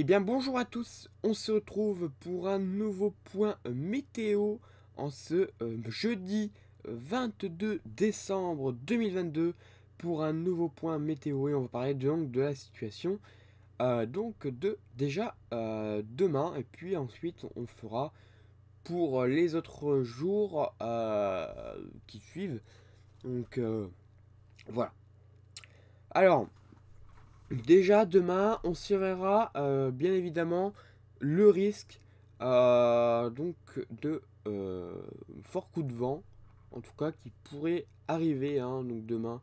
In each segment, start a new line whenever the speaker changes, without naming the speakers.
Eh bien bonjour à tous, on se retrouve pour un nouveau point météo en ce jeudi 22 décembre 2022 pour un nouveau point météo et on va parler donc de la situation donc de déjà demain et puis ensuite on fera pour les autres jours qui suivent. Donc voilà. Alors déjà, demain, on surveillera bien évidemment le risque donc de forts coups de vent, en tout cas qui pourrait arriver donc demain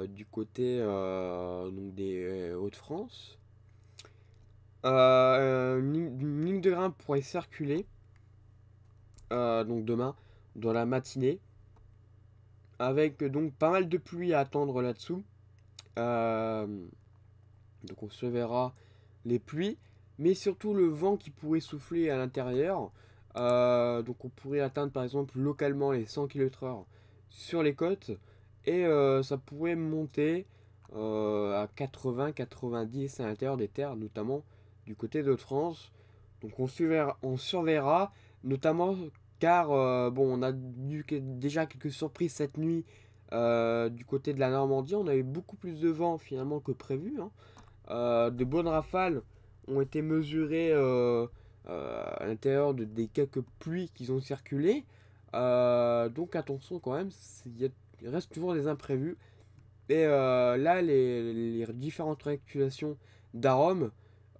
du côté donc des Hauts-de-France. Une ligne de grain pourrait circuler donc demain dans la matinée, avec donc pas mal de pluie à attendre là-dessous. Euh, donc on surveillera les pluies, mais surtout le vent qui pourrait souffler à l'intérieur. Donc on pourrait atteindre par exemple localement les 100 km/h sur les côtes, et ça pourrait monter à 80-90 à l'intérieur des terres, notamment du côté de France. Donc on surveillera notamment car bon, on a eu déjà quelques surprises cette nuit du côté de la Normandie. On avait beaucoup plus de vent finalement que prévu, hein. De bonnes rafales ont été mesurées à l'intérieur des quelques pluies qui ont circulé. Donc attention quand même, il reste toujours des imprévus. Et là, les différentes réactuations d'arômes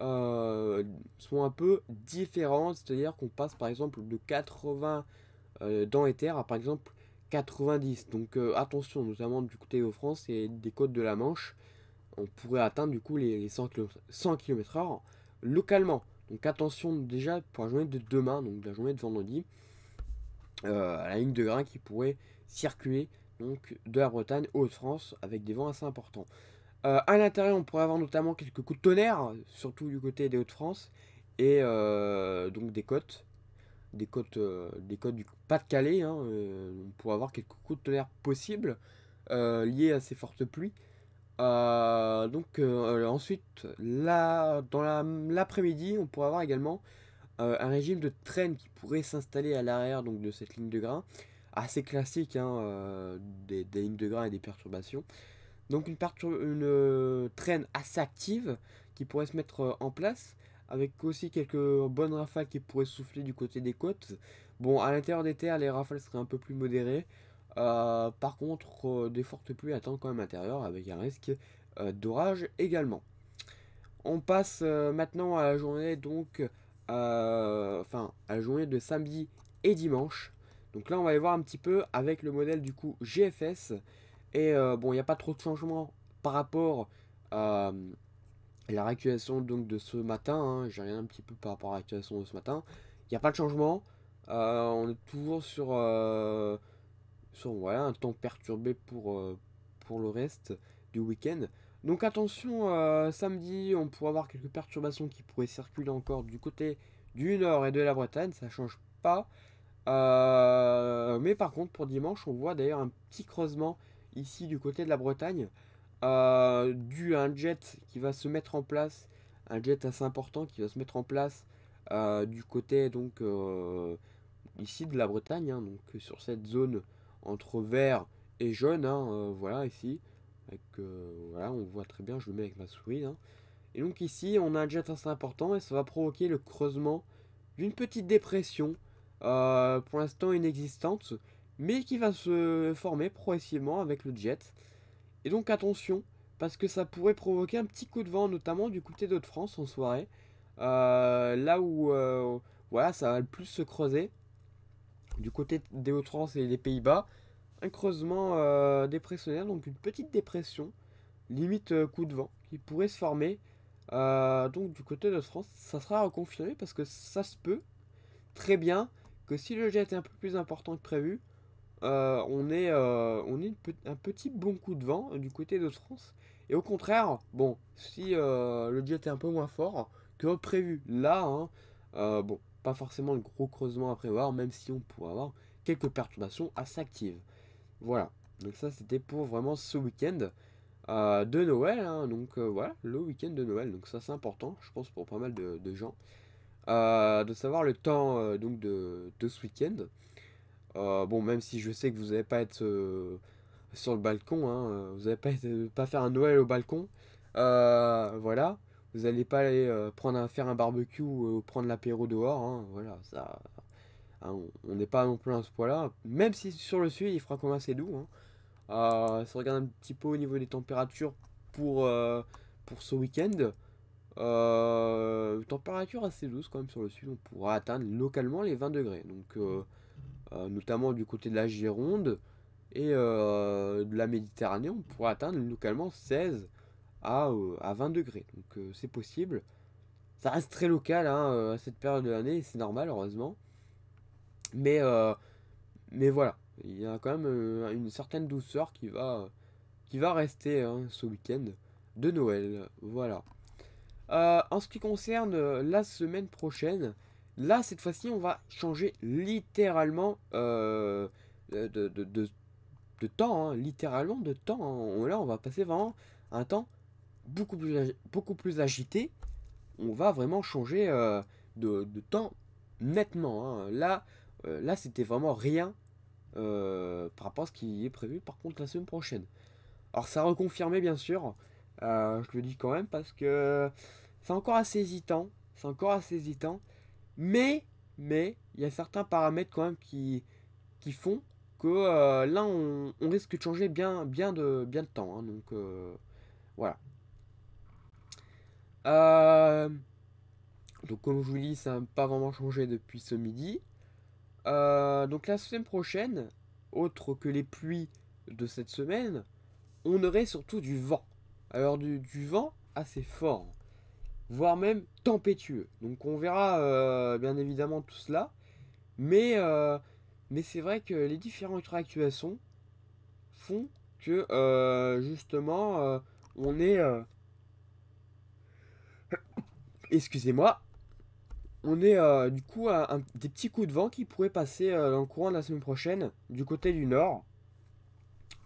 sont un peu différentes. C'est-à-dire qu'on passe par exemple de 80 dans les terres à par exemple 90. Donc attention, notamment du côté de France et des côtes de la Manche, on pourrait atteindre du coup les 100 km/h localement. Donc attention déjà pour la journée de demain, donc la journée de vendredi, à la ligne de grain qui pourrait circuler donc de la Bretagne aux Hauts-de-France avec des vents assez importants. À l'intérieur, on pourrait avoir notamment quelques coups de tonnerre, surtout du côté des Hauts-de-France et donc des côtes du Pas-de-Calais, hein, on pourrait avoir quelques coups de tonnerre possibles liés à ces fortes pluies. Ensuite, là, dans l'après-midi, on pourrait avoir également un régime de traîne qui pourrait s'installer à l'arrière donc de cette ligne de grain, assez classique, hein, des lignes de grain et des perturbations. Donc une traîne assez active qui pourrait se mettre en place, avec aussi quelques bonnes rafales qui pourraient souffler du côté des côtes. Bon, à l'intérieur des terres, les rafales seraient un peu plus modérées. Par contre, des fortes pluies attendent quand même à l'intérieur, avec un risque d'orage également. On passe maintenant à la journée donc, à la journée de samedi et dimanche. Donc là, on va aller voir un petit peu avec le modèle du coup GFS. Et bon, il n'y a pas trop de changements par rapport à la réactualisation donc de ce matin, hein. J'ai rien un petit peu par rapport à la réactualisation de ce matin. Il n'y a pas de changement. On est toujours sur voilà, un temps perturbé pour le reste du week-end. Donc attention, samedi, on pourrait avoir quelques perturbations qui pourraient circuler encore du côté du nord et de la Bretagne, ça change pas. Mais par contre, pour dimanche, on voit d'ailleurs un petit creusement ici du côté de la Bretagne, dû à un jet qui va se mettre en place, un jet assez important qui va se mettre en place du côté donc ici de la Bretagne, hein, donc sur cette zone entre vert et jaune, hein, voilà ici, avec, voilà, on voit très bien, je le mets avec ma souris, hein. Et donc ici, on a un jet assez important et ça va provoquer le creusement d'une petite dépression, pour l'instant inexistante, mais qui va se former progressivement avec le jet. Et donc attention, parce que ça pourrait provoquer un petit coup de vent, notamment du côté d'Hauts-de-France en soirée, là où voilà, ça va le plus se creuser, du côté des Hauts-de-France et des Pays-Bas, un creusement dépressionnaire, donc une petite dépression, limite coup de vent, qui pourrait se former. Donc du côté de France, ça sera reconfirmé parce que ça se peut très bien que si le jet est un peu plus important que prévu, un petit bon coup de vent du côté de France. Et au contraire, bon, si le jet est un peu moins fort que prévu là, hein, bon, pas forcément le gros creusement à prévoir, même si on pourrait avoir quelques perturbations assez actives. Voilà, donc ça c'était pour vraiment ce week-end. de Noël, hein. Donc voilà, le week-end de Noël. Donc ça c'est important, je pense, pour pas mal de gens. De savoir le temps donc de ce week-end. Bon, même si je sais que vous n'allez pas être sur le balcon, hein, vous n'allez pas faire un Noël au balcon. Voilà, vous n'allez pas aller faire un barbecue ou prendre l'apéro dehors, hein, voilà, ça, hein, on n'est pas non plus à ce point-là. Même si sur le sud il fera quand même assez doux, hein. Si on regarde un petit peu au niveau des températures pour ce week-end, température assez douce quand même sur le sud, on pourra atteindre localement les 20 degrés. Donc, notamment du côté de la Gironde et de la Méditerranée, on pourra atteindre localement 16 à 20 degrés. Donc, c'est possible. Ça reste très local hein, à cette période de l'année, c'est normal, heureusement. Mais, euh, mais voilà, il y a quand même une certaine douceur qui va rester hein, ce week-end de Noël. Voilà. En ce qui concerne la semaine prochaine, là, cette fois-ci, on va changer littéralement de temps, hein, littéralement de temps, hein. Là, on va passer vraiment à un temps beaucoup plus agité. On va vraiment changer de temps nettement, hein. Là c'était vraiment rien par rapport à ce qui est prévu par contre la semaine prochaine. Alors ça a reconfirmé bien sûr, je le dis quand même parce que c'est encore assez hésitant, c'est encore assez hésitant, mais il y a certains paramètres quand même qui font que là on risque de changer bien de temps, hein. Donc voilà. Euh, donc comme je vous dis, ça n'a pas vraiment changé depuis ce midi. Donc la semaine prochaine, autre que les pluies de cette semaine, on aurait surtout du vent. Alors du vent assez fort, voire même tempétueux. Donc on verra bien évidemment tout cela. Mais, euh, mais c'est vrai que les différentes réactuations font que justement on est... excusez-moi. On est du coup à des petits coups de vent qui pourraient passer dans le courant de la semaine prochaine du côté du nord.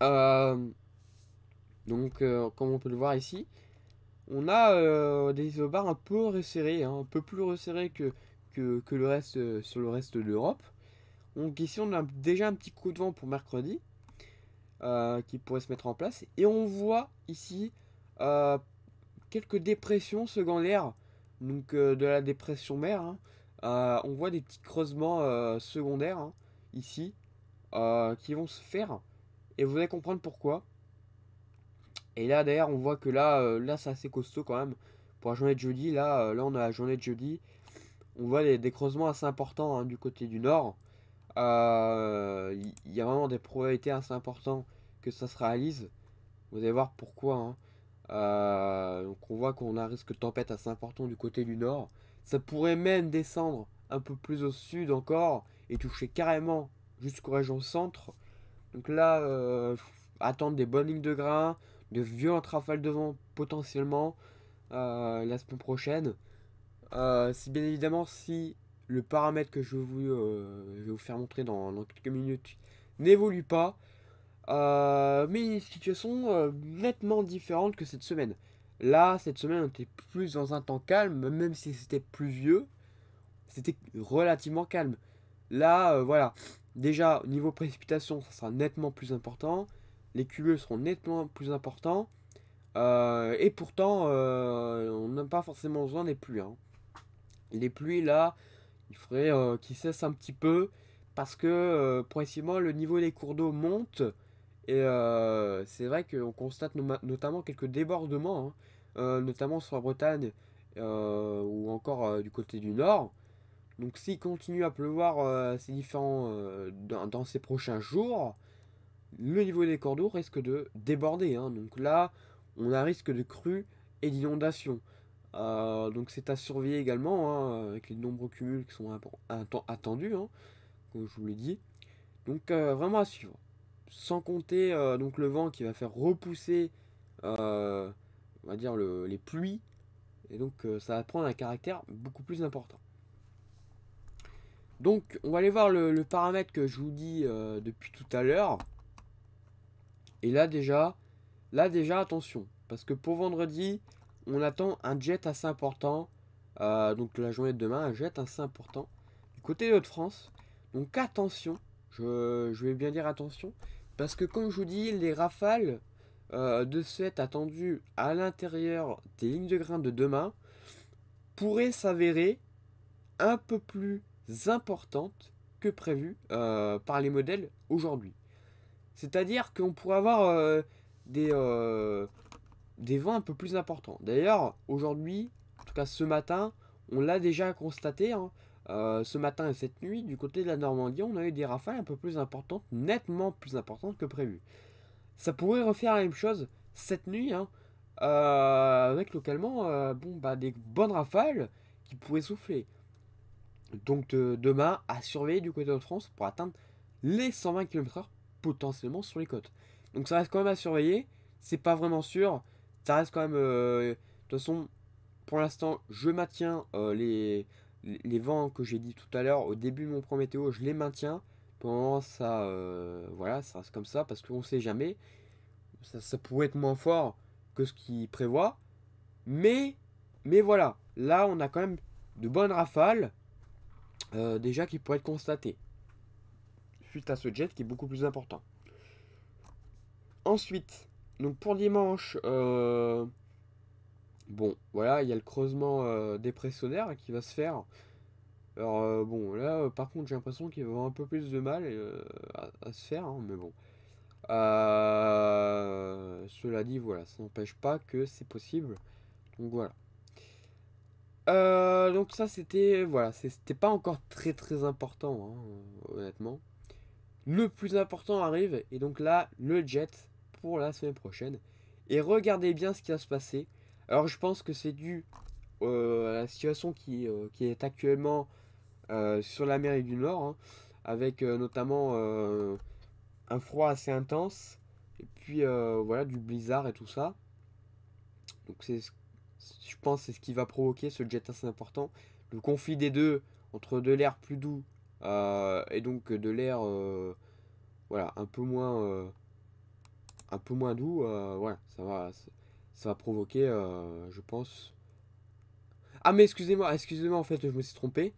Euh, donc comme on peut le voir ici, on a des isobars un peu resserrés, hein, un peu plus resserrés que le reste sur le reste de l'Europe. Donc ici on a déjà un petit coup de vent pour mercredi qui pourrait se mettre en place. Et on voit ici euh, quelques dépressions secondaires, donc de la dépression mère, hein. On voit des petits creusements secondaires hein, ici qui vont se faire. Et vous allez comprendre pourquoi. Et là d'ailleurs on voit que là c'est assez costaud quand même. Pour la journée de jeudi, là on a la journée de jeudi. On voit des creusements assez importants hein, du côté du nord. Il y a vraiment des probabilités assez importantes que ça se réalise. Vous allez voir pourquoi, hein. Donc on voit qu'on a un risque de tempête assez important du côté du nord. Ça pourrait même descendre un peu plus au sud encore et toucher carrément jusqu'aux régions centre. Donc là, attendre des bonnes lignes de grains, de violentes rafales de vent potentiellement la semaine prochaine. Si bien évidemment si le paramètre que je vais vous faire montrer dans quelques minutes n'évolue pas, mais une situation nettement différente que cette semaine. Là, cette semaine, on était plus dans un temps calme, même si c'était pluvieux, c'était relativement calme. Là, voilà. Déjà, au niveau précipitation, ça sera nettement plus important. Les cumuls seront nettement plus importants. Et pourtant, on n'a pas forcément besoin des pluies, hein. Les pluies, là, il faudrait qu'ils cessent un petit peu parce que progressivement, le niveau des cours d'eau monte. Et c'est vrai qu'on constate notamment quelques débordements, hein, notamment sur la Bretagne ou encore du côté du nord. Donc s'il continue à pleuvoir ces dans ces prochains jours, le niveau des cours d'eau risque de déborder, hein. Donc là, on a un risque de crue et d'inondation. Donc c'est à surveiller également hein, avec les nombreux cumuls qui sont attendus, hein, comme je vous l'ai dit. Donc vraiment à suivre. Sans compter donc le vent qui va faire repousser euh, on va dire les pluies. Et donc ça va prendre un caractère beaucoup plus important. Donc on va aller voir le paramètre que je vous dis depuis tout à l'heure. Et là déjà, là déjà attention, parce que pour vendredi, on attend un jet assez important. Donc la journée de demain, un jet assez important du côté de Hauts-de-France. Donc attention, je vais bien dire attention, parce que comme je vous dis, les rafales de fait attendues à l'intérieur des lignes de grain de demain pourraient s'avérer un peu plus importantes que prévu par les modèles aujourd'hui. C'est-à-dire qu'on pourrait avoir des, euh, des vents un peu plus importants. D'ailleurs, aujourd'hui, en tout cas ce matin, on l'a déjà constaté, hein, ce matin et cette nuit, du côté de la Normandie, on a eu des rafales un peu plus importantes, nettement plus importantes que prévu. Ça pourrait refaire la même chose cette nuit, hein, avec localement bon, bah, des bonnes rafales qui pourraient souffler. Donc demain, à surveiller du côté de France pour atteindre les 120 km/h potentiellement sur les côtes. Donc ça reste quand même à surveiller. C'est pas vraiment sûr. Ça reste quand même. De toute façon, pour l'instant, je maintiens les vents que j'ai dit tout à l'heure au début de mon point météo. Je les maintiens. Pour le moment, ça, voilà, ça reste comme ça parce qu'on sait jamais. Ça pourrait être moins fort que ce qu'il prévoit. Mais, mais voilà. Là, on a quand même de bonnes rafales déjà qui pourraient être constatées suite à ce jet qui est beaucoup plus important. Ensuite, donc pour dimanche, bon, voilà, il y a le creusement dépressionnaire qui va se faire. Alors, bon, là, par contre, j'ai l'impression qu'il va avoir un peu plus de mal à se faire, hein, mais bon. Cela dit, voilà, ça n'empêche pas que c'est possible. Donc voilà. Donc ça, c'était, voilà, c'était pas encore très très important, hein, honnêtement. Le plus important arrive, et donc là, le jet pour la semaine prochaine. Et regardez bien ce qui va se passer. Alors je pense que c'est dû à la situation qui est actuellement sur l'Amérique du Nord, hein, avec notamment un froid assez intense, et puis voilà, du blizzard et tout ça. Donc je pense que c'est ce qui va provoquer ce jet assez important. Le conflit des deux, entre de l'air plus doux et donc de l'air voilà, un peu moins doux, voilà, ça va provoquer, je pense. Ah mais excusez-moi, en fait, je me suis trompé.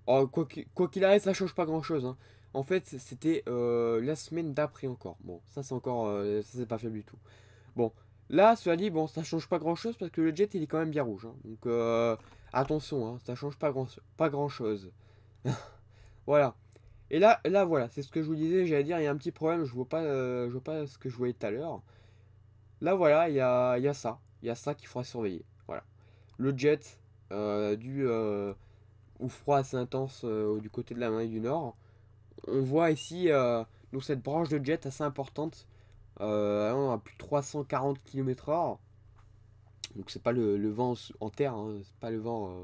Oh, quoi qu'il arrive, ça change pas grand-chose, hein. En fait, c'était la semaine d'après encore. Bon, ça c'est encore, ça c'est pas faible du tout. Bon, là, cela dit, bon, ça change pas grand-chose parce que le jet il est quand même bien rouge, hein. Donc attention, hein, ça change pas grand-chose. Voilà. Et là voilà, c'est ce que je vous disais, j'allais dire, il y a un petit problème, je vois pas ce que je voyais tout à l'heure. Là voilà, il y a ça qu'il faudra surveiller. Voilà. Le jet dû au froid assez intense du côté de l'Amérique du Nord. On voit ici donc cette branche de jet assez importante à plus de 340 km/h. Donc c'est pas le vent en terre, hein, c'est pas le vent,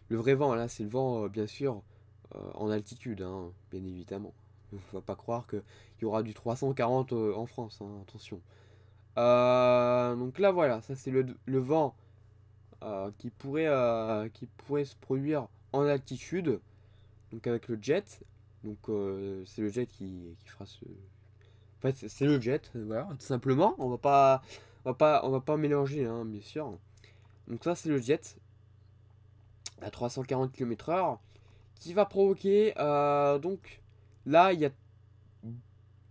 le vrai vent là, c'est le vent bien sûr en altitude, hein, bien évidemment. Il ne faut pas croire qu'il y aura du 340 en France, hein, attention. Donc là voilà, ça c'est le vent qui pourrait se produire en altitude, donc avec le jet. Donc c'est le jet qui fera ce. En fait, c'est le jet, voilà, tout simplement. On va pas mélanger, hein, bien sûr. Donc ça c'est le jet à 340 km/h qui va provoquer donc là il y a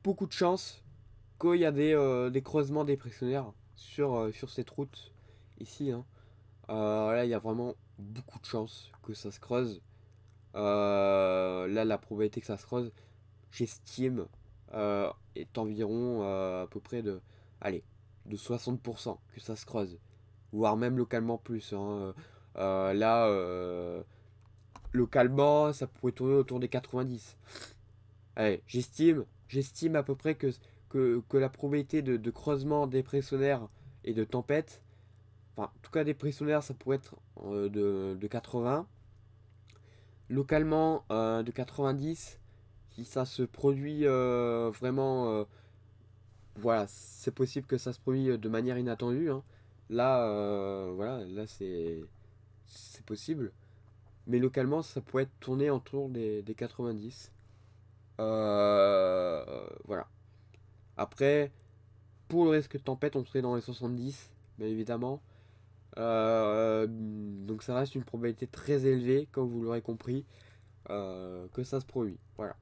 beaucoup de chances qu'il y a des creusements dépressionnaires sur cette route ici, hein. Là, il y a vraiment beaucoup de chances que ça se creuse. Là, la probabilité que ça se creuse, j'estime, est environ à peu près allez, de 60% que ça se creuse. Voire même localement plus, hein. Là, localement, ça pourrait tourner autour des 90. Allez, j'estime à peu près que la probabilité de creusement dépressionnaire et de tempête, enfin, en tout cas dépressionnaire, ça pourrait être de 80. Localement, de 90. Si ça se produit vraiment, voilà, c'est possible que ça se produise de manière inattendue, hein. Là, voilà, là c'est possible. Mais localement, ça pourrait être tourné autour des 90. Voilà. Après, pour le risque de tempête, on serait dans les 70, bien évidemment. Donc ça reste une probabilité très élevée, comme vous l'aurez compris, que ça se produit. Voilà.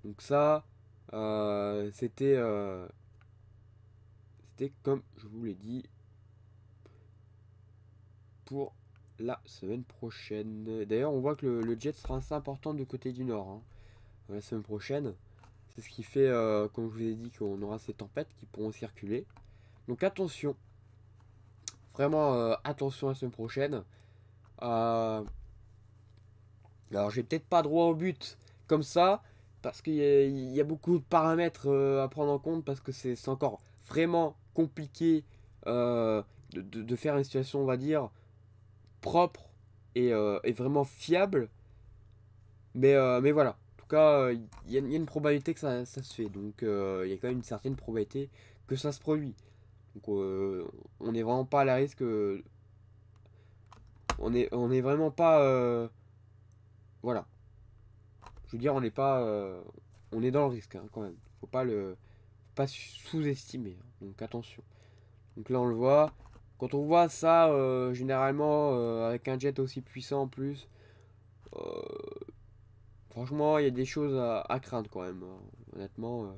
Donc ça, c'était comme je vous l'ai dit pour la semaine prochaine. D'ailleurs, on voit que le jet sera assez important du côté du nord, hein, la semaine prochaine. C'est ce qui fait, comme je vous ai dit, qu'on aura ces tempêtes qui pourront circuler. Donc attention, vraiment attention la semaine prochaine. Alors j'ai peut-être pas droit au but comme ça, parce qu'il y a beaucoup de paramètres à prendre en compte, parce que c'est encore vraiment compliqué de faire une situation, on va dire, propre et vraiment fiable. Mais voilà. En tout cas, il y a une probabilité que ça se fait. Donc il y a quand même une certaine probabilité que ça se produit. Donc on n'est vraiment pas à la risque. On est vraiment pas. Voilà. Je veux dire, on n'est pas. On est dans le risque hein, quand même. Faut pas sous-estimer. Hein. Donc attention. Donc là on le voit. Quand on voit ça, généralement, avec un jet aussi puissant en plus, euh, franchement, il y a des choses à craindre quand même. Hein. Honnêtement,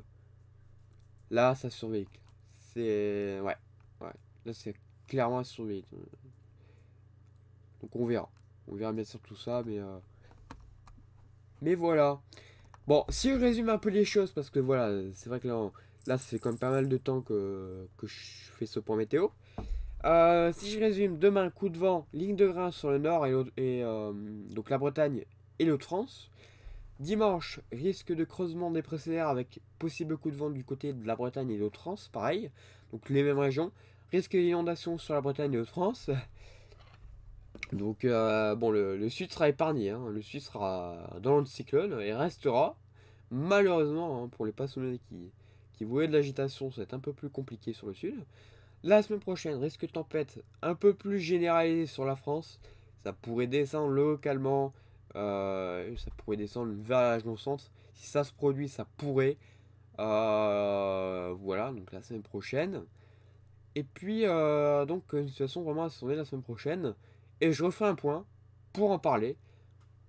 là, ça surveille. C'est. Ouais. Ouais. Là, c'est clairement à surveiller. Donc on verra. On verra bien sûr tout ça, mais voilà. Bon, si je résume un peu les choses, parce que voilà, c'est vrai que là, ça fait quand même pas mal de temps que je fais ce point météo. Si je résume, demain, coup de vent, ligne de grain sur le nord donc la Bretagne et l'Hauts-de-France. Dimanche, risque de creusement des presséaires avec possible coup de vent du côté de la Bretagne et de l'Hauts-de-France, pareil. Donc les mêmes régions. Risque d'inondation sur la Bretagne et l'Hauts-de-France. Donc bon, le sud sera épargné. Hein. Le sud sera dans le cyclone et restera. Malheureusement, hein, pour les passionnés qui voulaient de l'agitation, ça va être un peu plus compliqué sur le sud. La semaine prochaine, risque de tempête un peu plus généralisé sur la France. Ça pourrait descendre localement. Ça pourrait descendre vers la région centre. Si ça se produit, ça pourrait. Voilà, donc la semaine prochaine. Et puis, donc, une situation vraiment à surveiller la semaine prochaine. Et je refais un point pour en parler.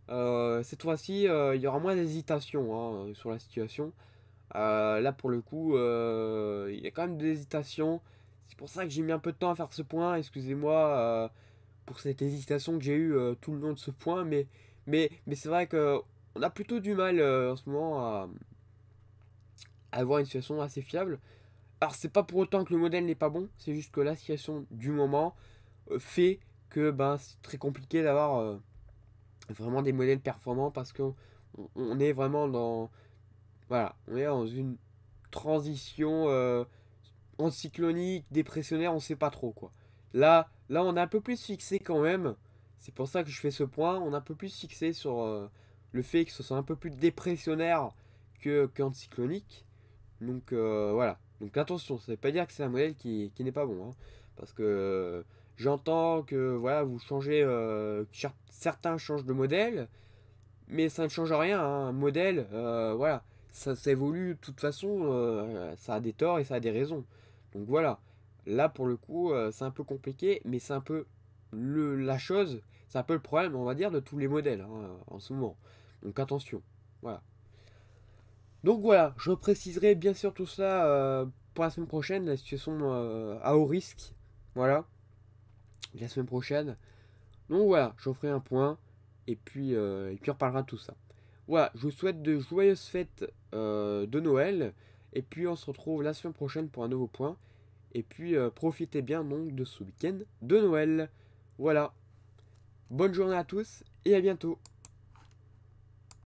Cette fois-ci, il y aura moins d'hésitation hein, sur la situation. Là, pour le coup, il y a quand même des hésitations. C'est pour ça que j'ai mis un peu de temps à faire ce point. Excusez-moi pour cette hésitation que j'ai eue tout le long de ce point. Mais c'est vrai que on a plutôt du mal en ce moment à avoir une situation assez fiable. Alors, c'est pas pour autant que le modèle n'est pas bon. C'est juste que la situation du moment fait que ben, c'est très compliqué d'avoir vraiment des modèles performants parce qu'on est vraiment dans. Voilà, on est dans une transition anticyclonique, dépressionnaire, on sait pas trop quoi. Là, on est un peu plus fixé quand même. C'est pour ça que je fais ce point. On est un peu plus fixé sur le fait que ce soit un peu plus dépressionnaire qu'anticyclonique. Donc voilà. Donc attention, ça veut pas dire que c'est un modèle qui n'est pas bon. Hein. Parce que j'entends que voilà, vous changez, certains changent de modèle, mais ça ne change rien. Hein. Un modèle, voilà, ça évolue de toute façon, ça a des torts et ça a des raisons. Donc voilà, là pour le coup, c'est un peu compliqué, mais c'est un peu la chose, c'est un peu le problème, on va dire, de tous les modèles hein, en ce moment. Donc attention, voilà. Donc voilà, je préciserai bien sûr tout ça pour la semaine prochaine, la situation à haut risque. Voilà, la semaine prochaine. Donc voilà, j'en ferai un point et puis on reparlera de tout ça. Voilà, je vous souhaite de joyeuses fêtes de Noël. Et puis on se retrouve la semaine prochaine pour un nouveau point. Et puis profitez bien donc de ce week-end de Noël. Voilà, bonne journée à tous et à bientôt.